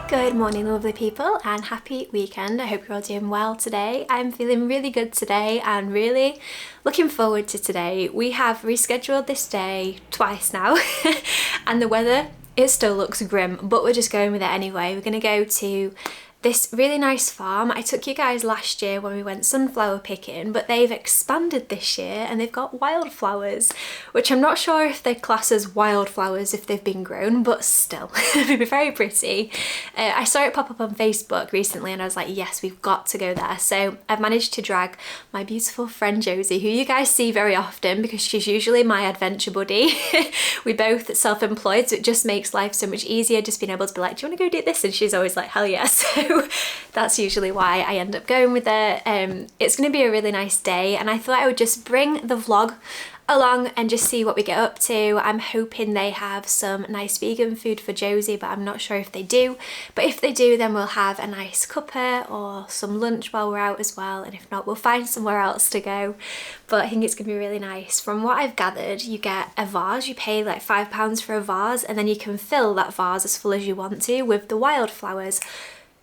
Good morning, lovely people, and happy weekend. I hope you're all doing well today. I'm feeling really good today and really looking forward to today. We have rescheduled this day twice now and the weather, it still looks grim, but we're just going with it anyway. We're going to go to this really nice farm. I took you guys last year when we went sunflower picking, but they've expanded this year and they've got wildflowers, which I'm not sure if they class as wildflowers if they've been grown, but still, they'd be very pretty. I saw it pop up on Facebook recently and I was like, yes, we've got to go there. So I've managed to drag my beautiful friend Josie, who you guys see very often because she's usually my adventure buddy. We both self-employed, so it just makes life so much easier just being able to be like, do you want to go do this? And she's always like, hell yes. That's usually why I end up going with it. It's going to be a really nice day and I thought I would just bring the vlog along and just see what we get up to. I'm hoping they have some nice vegan food for Josie, but I'm not sure if they do. But if they do, then we'll have a nice cuppa or some lunch while we're out as well, and if not, we'll find somewhere else to go. But I think it's gonna be really nice. From what I've gathered, you get a vase, you pay like £5 for a vase, and then you can fill that vase as full as you want to with the wildflowers.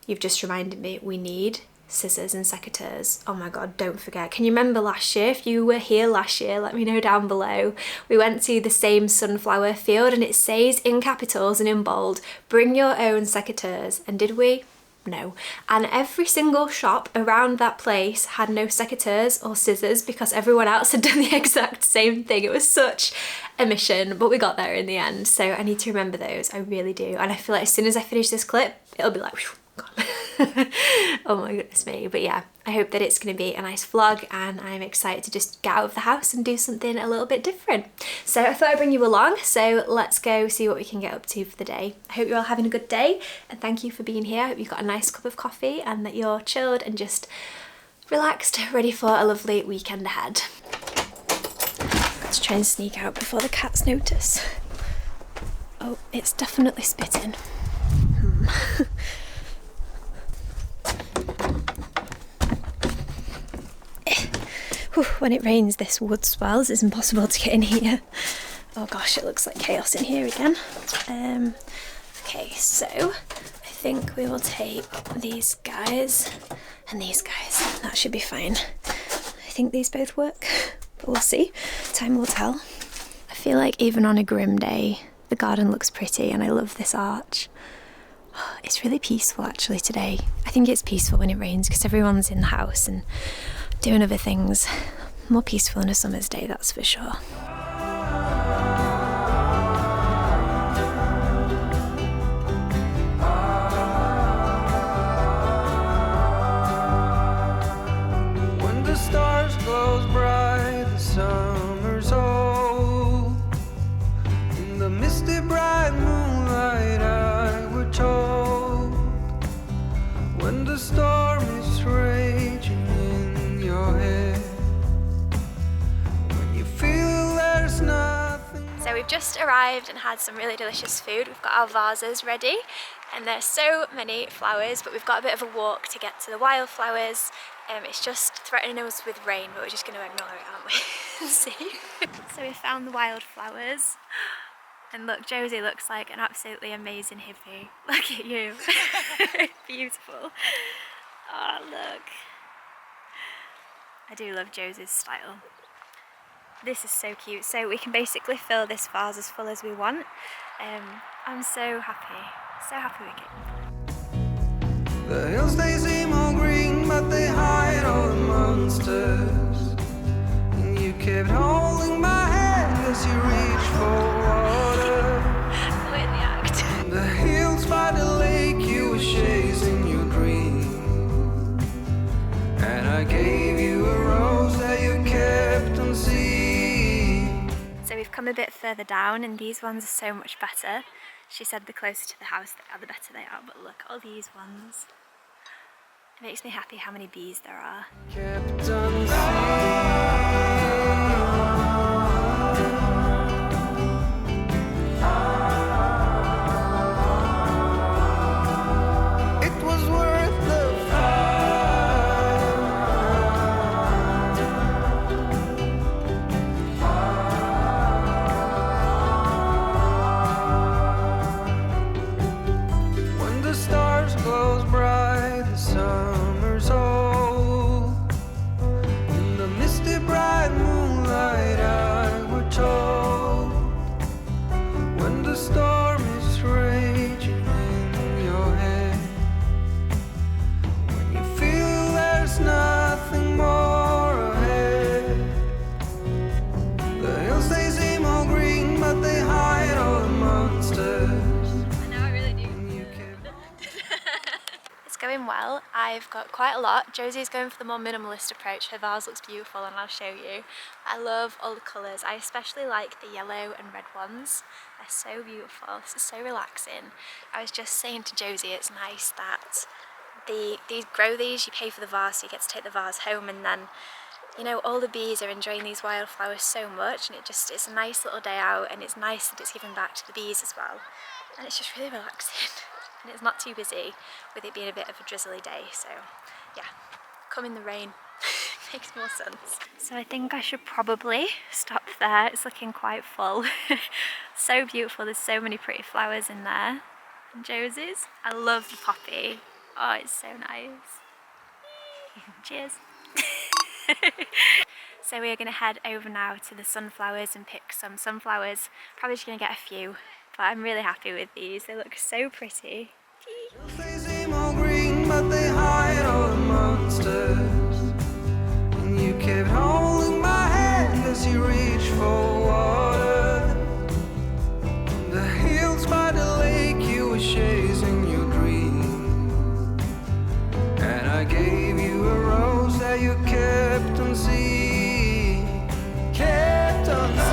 You've just reminded me, we need scissors and secateurs. Oh my god, don't forget. Can you remember last year? If you were here last year, let me know down below. We went to the same sunflower field and it says in capitals and in bold, bring your own secateurs. And did we? No. And every single shop around that place had no secateurs or scissors because everyone else had done the exact same thing. It was such a mission, but we got there in the end. So I need to remember those, I really do. And I feel like as soon as I finish this clip, it'll be like, whew, God. Oh my goodness me. But yeah, I hope that it's going to be a nice vlog and I'm excited to just get out of the house and do something a little bit different. So I thought I'd bring you along, so let's go see what we can get up to for the day. I hope you're all having a good day and thank you for being here. I hope you've got a nice cup of coffee and that you're chilled and just relaxed, ready for a lovely weekend ahead. Let's try and sneak out before the cats notice. Oh, it's definitely spitting. When it rains, this wood swells. It's impossible to get in here. Oh gosh, it looks like chaos in here again. Okay, so I think we will take these guys and these guys. That should be fine. I think these both work, but we'll see. Time will tell. I feel like even on a grim day, the garden looks pretty and I love this arch. It's really peaceful actually today. I think it's peaceful when it rains because everyone's in the house and doing other things. More peaceful than a summer's day, that's for sure. When the stars glow bright, the summer's old. In the misty bright moonlight I were told. When the storm is raging in your head, when you feel there's nothing. So we've just arrived and had some really delicious food. We've got our vases ready and there's so many flowers, but we've got a bit of a walk to get to the wildflowers. It's just threatening us with rain, but we're just going to ignore it, aren't we? See? So we found the wildflowers. And look, Josie looks like an absolutely amazing hippie. Look at you. Beautiful. Oh, look. I do love Josie's style. This is so cute. So we can basically fill this vase as full as we want. I'm so happy with it. The hills, they seem all green, but they hide all the monsters. And you kept holding my hand as you reached for water. We're in the act. The hills by the lake, you were chasing your dream. And I gave you a rose that you kept unseen. So we've come a bit further down and these ones are so much better. She said the closer to the house they are, the better they are, but look, all these ones. It makes me happy how many bees there are. Kept unseen. Stars doing well. I've got quite a lot. Josie's going for the more minimalist approach. Her vase looks beautiful and I'll show you. I love all the colours. I especially like the yellow and red ones. They're so beautiful. This is so relaxing. I was just saying to Josie it's nice that these grow these, you pay for the vase, so you get to take the vase home, and then you know all the bees are enjoying these wildflowers so much, and it's a nice little day out, and it's nice that it's giving back to the bees as well, and it's just really relaxing and it's not too busy with it being a bit of a drizzly day. So yeah, come in the rain. Makes more sense. So I think I should probably stop there. It's looking quite full. So beautiful, there's so many pretty flowers in there. And Josie's, I love the poppy. Oh, it's so nice. Cheers. So we are going to head over now to the sunflowers and pick some sunflowers. Probably just going to get a few, but I'm really happy with these. They look so pretty. They seem all green, but they hide all the monsters. And you kept holding my hand as you reached for water. The hills by the lake, you were chasing your dream. And I gave you a rose that you kept unseen. Kept unseen.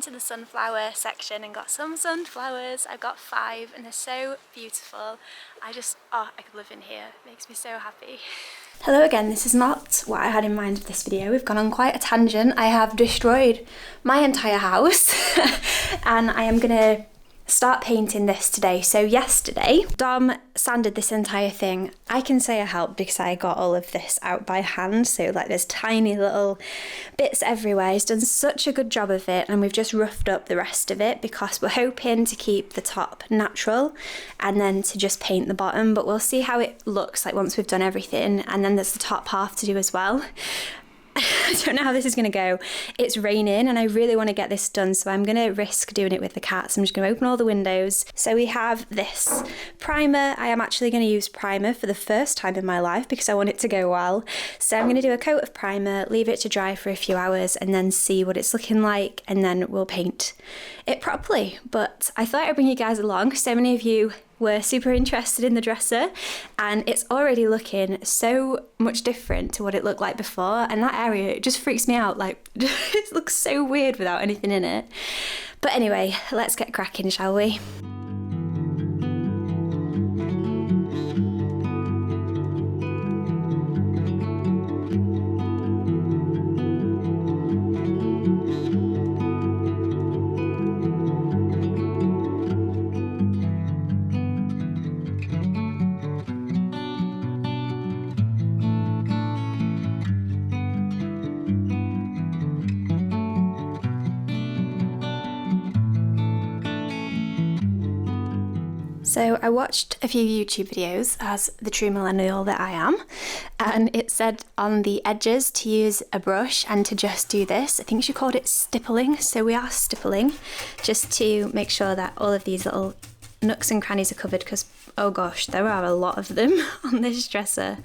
To the sunflower section and got some sunflowers. I've got 5 and they're so beautiful. I could live in here. It makes me so happy. Hello again, this is not what I had in mind for this video. We've gone on quite a tangent. I have destroyed my entire house and I am gonna start painting this today. So yesterday, Dom sanded this entire thing. I can say I helped because I got all of this out by hand. So like there's tiny little bits everywhere. He's done such a good job of it, and we've just roughed up the rest of it because we're hoping to keep the top natural and then to just paint the bottom. But we'll see how it looks like once we've done everything. And then there's the top half to do as well. I don't know how this is going to go. It's raining and I really want to get this done, so I'm going to risk doing it with the cats. I'm just going to open all the windows. So we have this primer. I am actually going to use primer for the first time in my life because I want it to go well. So I'm going to do a coat of primer, leave it to dry for a few hours and then see what it's looking like, and then we'll paint it properly. But I thought I'd bring you guys along. So many of you were super interested in the dresser and it's already looking so much different to what it looked like before, and that area, it just freaks me out. Like it looks so weird without anything in it. But anyway, let's get cracking, shall we? So I watched a few YouTube videos, as the true millennial that I am, and it said on the edges to use a brush and to just do this. I think she called it stippling, so we are stippling just to make sure that all of these little nooks and crannies are covered, because oh gosh, there are a lot of them on this dresser.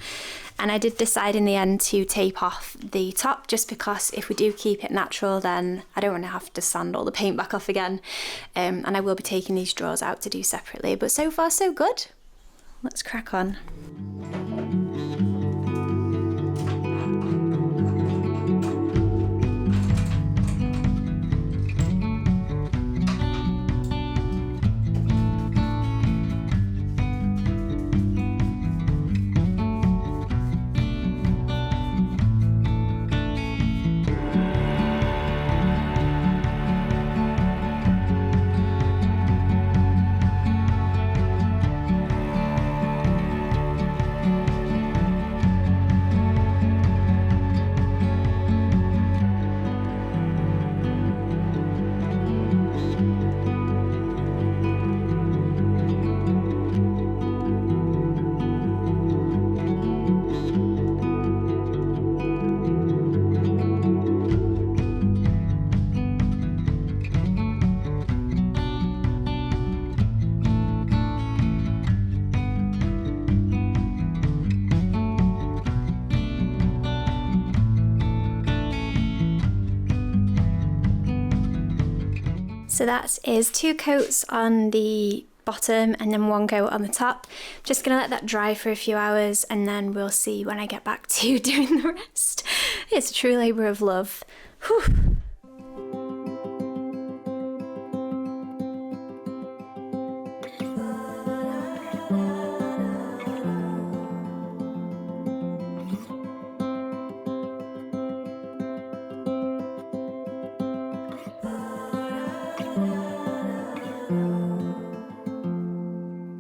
And I did decide in the end to tape off the top, just because if we do keep it natural, then I don't want to have to sand all the paint back off again. And I will be taking these drawers out to do separately, but so far so good. Let's crack on. So that is 2 coats on the bottom and then 1 coat on the top. Just gonna let that dry for a few hours and then we'll see when I get back to doing the rest. It's a true labour of love. Whew.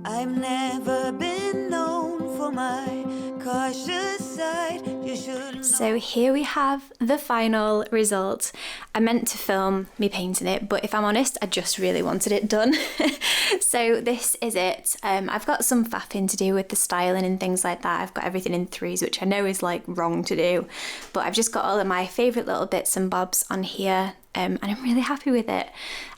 I've never been known for my cautious side. You should know. So here we have the final result. I meant to film me painting it, but if I'm honest, I just really wanted it done. So this is it. I've got some faffing to do with the styling and things like that. I've got everything in 3s, which I know is like wrong to do, but I've just got all of my favourite little bits and bobs on here. And I'm really happy with it.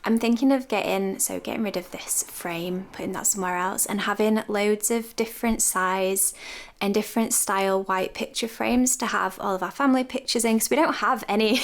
I'm thinking of getting rid of this frame, putting that somewhere else, and having loads of different size and different style white picture frames to have all of our family pictures in, because we don't have any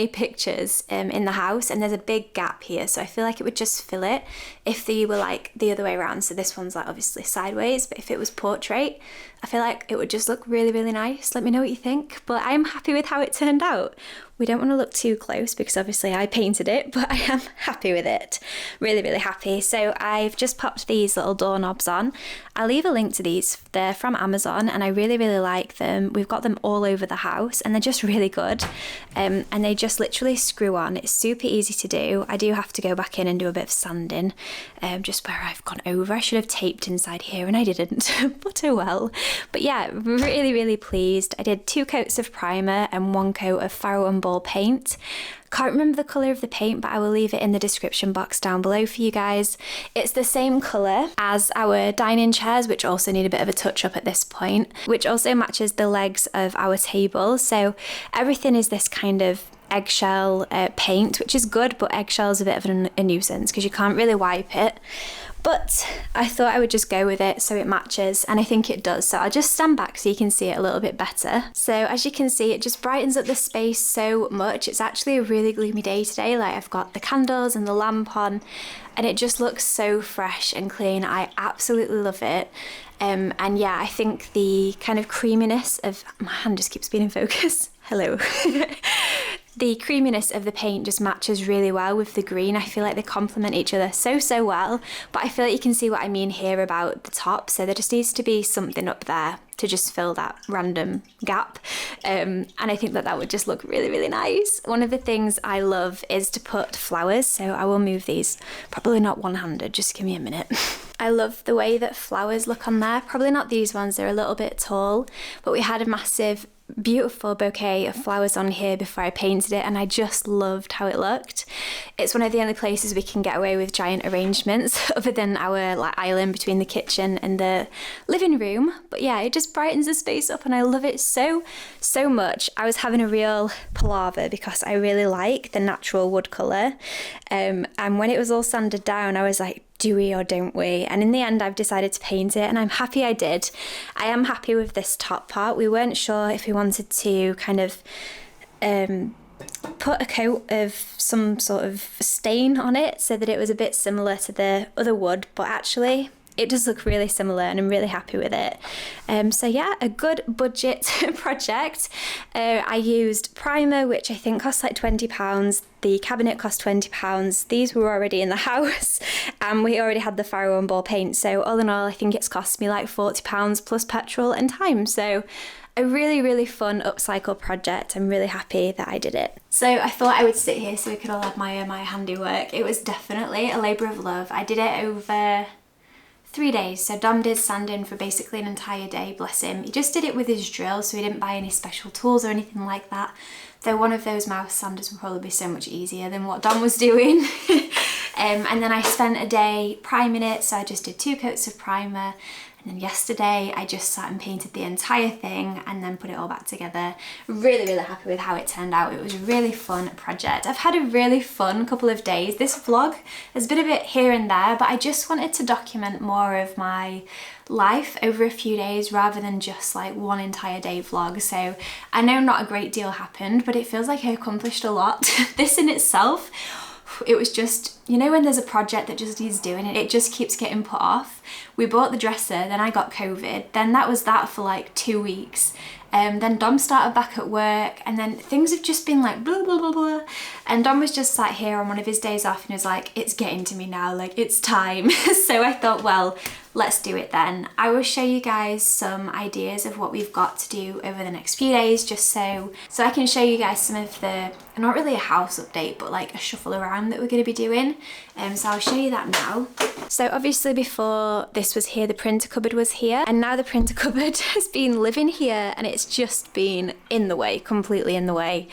pictures in the house, and there's a big gap here, so I feel like it would just fill it if they were like the other way around. So this one's like obviously sideways, but if it was portrait, I feel like it would just look really, really nice. Let me know what you think, but I'm happy with how it turned out. We don't want to look too close because obviously I painted it, but I am happy with it. Really, really happy. So I've just popped these little doorknobs on. I'll leave a link to these. They're from Amazon and I really, really like them. We've got them all over the house and they're just really good. And they just literally screw on. It's super easy to do. I do have to go back in and do a bit of sanding, just where I've gone over. I should have taped inside here and I didn't, but oh well. But yeah, really, really pleased. I did 2 coats of primer and 1 coat of Farrow and ball paint. Can't remember the colour of the paint, but I will leave it in the description box down below for you guys. It's the same colour as our dining chairs, which also need a bit of a touch up at this point, which also matches the legs of our table. So everything is this kind of eggshell paint, which is good, but eggshell is a bit of a nuisance because you can't really wipe it. But I thought I would just go with it so it matches, and I think it does. So I'll just stand back so you can see it a little bit better. So as you can see, it just brightens up the space so much. It's actually a really gloomy day today. Like I've got the candles and the lamp on and it just looks so fresh and clean. I absolutely love it. And yeah, I think the kind of creaminess of, my hand just keeps being in focus. Hello. The creaminess of the paint just matches really well with the green. I feel like they complement each other so well, but I feel like you can see what I mean here about the top. So there just needs to be something up there to just fill that random gap. And I think that would just look really, really nice. One of the things I love is to put flowers. So I will move these, probably not one-handed, just give me a minute. I love the way that flowers look on there. Probably not these ones, they're a little bit tall, but we had a massive beautiful bouquet of flowers on here before I painted it and I just loved how it looked. It's one of the only places we can get away with giant arrangements other than our like island between the kitchen and the living room. But yeah, it just brightens the space up and I love it so much. I was having a real palaver because I really like the natural wood colour, and when it was all sanded down I was like, do we or don't we? And in the end I've decided to paint it and I'm happy I did. I am happy with this top part. We weren't sure if we wanted to kind of put a coat of some sort of stain on it so that it was a bit similar to the other wood, but actually it does look really similar and I'm really happy with it. So yeah, a good budget project. I used primer, which I think cost like £20. The cabinet cost £20. These were already in the house and we already had the Farrow and ball paint. So all in all, I think it's cost me like £40 plus petrol and time. So a really, really fun upcycle project. I'm really happy that I did it. So I thought I would sit here so we could all admire my handiwork. It was definitely a labour of love. I did it over 3 days. So Dom did sanding for basically an entire day, bless him. He just did it with his drill, so he didn't buy any special tools or anything like that. Though one of those mouse sanders would probably be so much easier than what Dom was doing. And then I spent a day priming it, so I just did 2 coats of primer. And then yesterday I just sat and painted the entire thing and then put it all back together. Really, really happy with how it turned out. It was a really fun project. I've had a really fun couple of days. This vlog has been a bit here and there, but I just wanted to document more of my life over a few days rather than just like one entire day vlog. So I know not a great deal happened, but it feels like I accomplished a lot. This in itself, it was just, you know, when there's a project that just needs doing it just keeps getting put off. We bought the dresser, then I got COVID, then that was that for like 2 weeks. Then Dom started back at work, and then things have just been like blah, blah, blah, blah. And Dom was just sat here on one of his days off and was like, it's getting to me now, like it's time. So I thought, well, let's do it then. I will show you guys some ideas of what we've got to do over the next few days, just so I can show you guys some of the, not really a house update, but like a shuffle around that we're going to be doing. So I'll show you that now. So obviously before this was here, the printer cupboard was here, and now the printer cupboard has been living here, and it's just been in the way, completely in the way.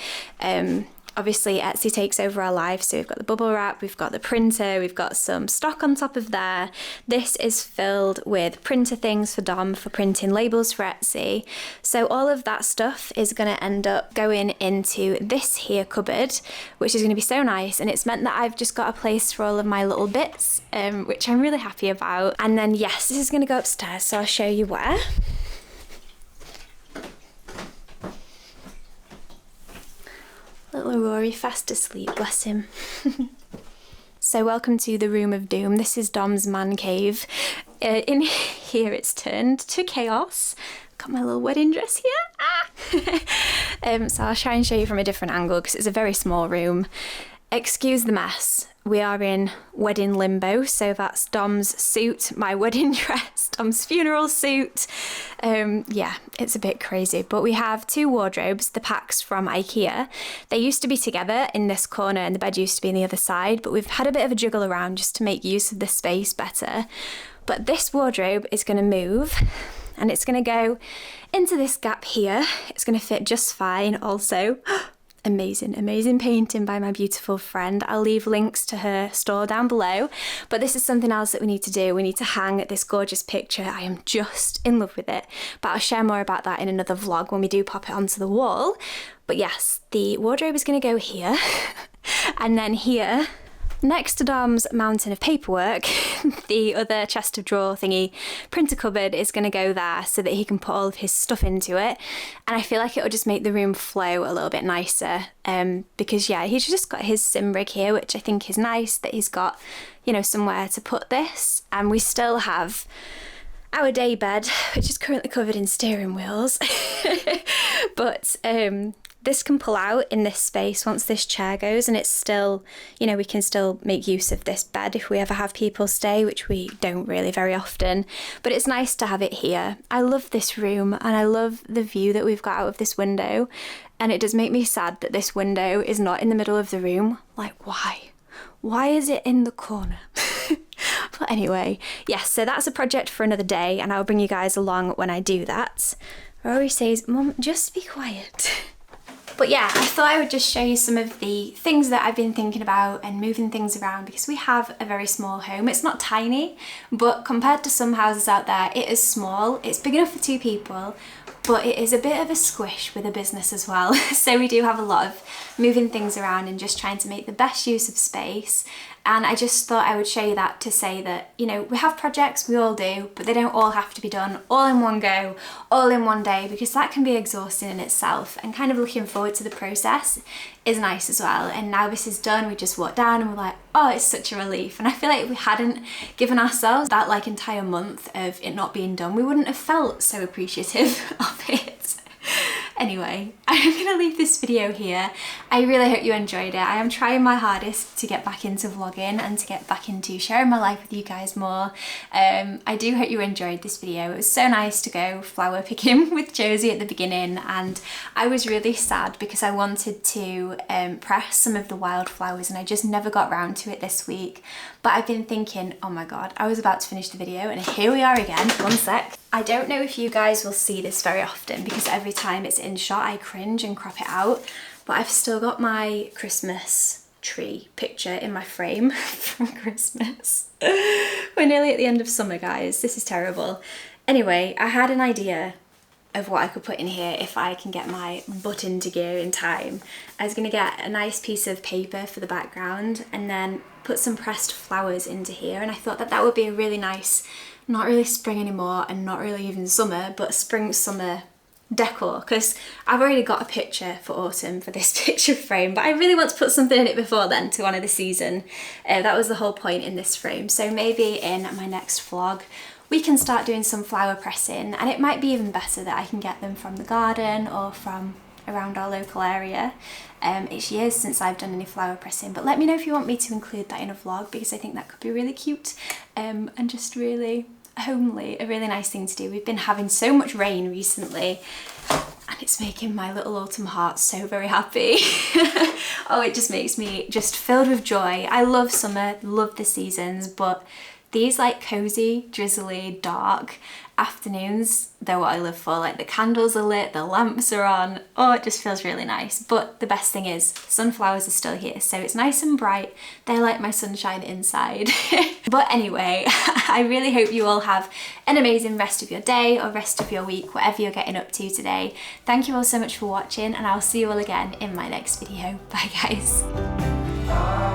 Obviously Etsy takes over our life, so we've got the bubble wrap, we've got the printer, we've got some stock on top of there. This is filled with printer things for Dom for printing labels for Etsy. So all of that stuff is going to end up going into this here cupboard, which is going to be so nice, and it's meant that I've just got a place for all of my little bits, which I'm really happy about. And then yes, this is going to go upstairs, so I'll show you where. Little Rory fast asleep, bless him. So welcome to the room of doom. This is Dom's man cave. In here it's turned to chaos. Got my little wedding dress here. So I'll try and show you from a different angle because it's a very small room. Excuse the mess. We are in wedding limbo, so that's Dom's suit, my wedding dress, Dom's funeral suit. Yeah, it's a bit crazy, but we have 2 wardrobes, the packs from IKEA. They used to be together in this corner and the bed used to be on the other side, but we've had a bit of a juggle around just to make use of the space better. But this wardrobe is going to move, and it's going to go into this gap here. It's going to fit just fine also. Amazing painting by my beautiful friend. I'll leave links to her store down below, but this is something else that we need to do. We need to hang this gorgeous picture. I am just in love with it, but I'll share more about that in another vlog when we do pop it onto the wall. But yes, the wardrobe is going to go here and then here next to Dom's mountain of paperwork, the other chest of drawer thingy printer cupboard is going to go there so that he can put all of his stuff into it. And I feel like it will just make the room flow a little bit nicer, because yeah, he's just got his sim rig here, which I think is nice that he's got, you know, somewhere to put this. And we still have our day bed, which is currently covered in steering wheels. But this can pull out in this space once this chair goes, and it's still, you know, we can still make use of this bed if we ever have people stay, which we don't really very often, but it's nice to have it here. I love this room and I love the view that we've got out of this window, and it does make me sad that this window is not in the middle of the room. Like, why is it in the corner? But anyway, yes, so that's a project for another day, and I'll bring you guys along when I do that. Rory says, Mum, just be quiet. But yeah, I thought I would just show you some of the things that I've been thinking about and moving things around, because we have a very small home. It's not tiny, but compared to some houses out there, it is small. It's big enough for 2 people, but it is a bit of a squish with a business as well. So we do have a lot of moving things around and just trying to make the best use of space. And I just thought I would show you that to say that, you know, we have projects, we all do, but they don't all have to be done all in one go, all in one day, because that can be exhausting in itself, and kind of looking forward to the process is nice as well. And now this is done, we just walked down and we're like, oh, it's such a relief. And I feel like if we hadn't given ourselves that like entire month of it not being done, we wouldn't have felt so appreciative of it. Anyway, I'm going to leave this video here. I really hope you enjoyed it. I am trying my hardest to get back into vlogging and to get back into sharing my life with you guys more. I do hope you enjoyed this video. It was so nice to go flower picking with Josie at the beginning, and I was really sad because I wanted to press some of the wildflowers and I just never got round to it this week. But I've been thinking, oh my god, I was about to finish the video and here we are again. One sec. I don't know if you guys will see this very often because every time it's in shot I cringe and crop it out, but I've still got my Christmas tree picture in my frame from Christmas. We're nearly at the end of summer, guys. This is terrible. Anyway, I had an idea of what I could put in here if I can get my butt into gear in time. I was going to get a nice piece of paper for the background and then put some pressed flowers into here, and I thought that that would be a really nice, not really spring anymore and not really even summer, but spring summer decor, because I've already got a picture for autumn for this picture frame, but I really want to put something in it before then to honour the season. That was the whole point in this frame. So maybe in my next vlog we can start doing some flower pressing, and it might be even better that I can get them from the garden or from around our local area. It's years since I've done any flower pressing, but let me know if you want me to include that in a vlog, because I think that could be really cute and just really homely, a really nice thing to do. We've been having so much rain recently and it's making my little autumn heart so very happy. Oh, it just makes me just filled with joy. I love summer, love the seasons, but these like cozy, drizzly, dark afternoons, they're what I live for. Like the candles are lit, the lamps are on. Oh, it just feels really nice. But the best thing is sunflowers are still here, so it's nice and bright. They're like my sunshine inside. But anyway, I really hope you all have an amazing rest of your day or rest of your week, whatever you're getting up to today. Thank you all so much for watching, and I'll see you all again in my next video. Bye guys.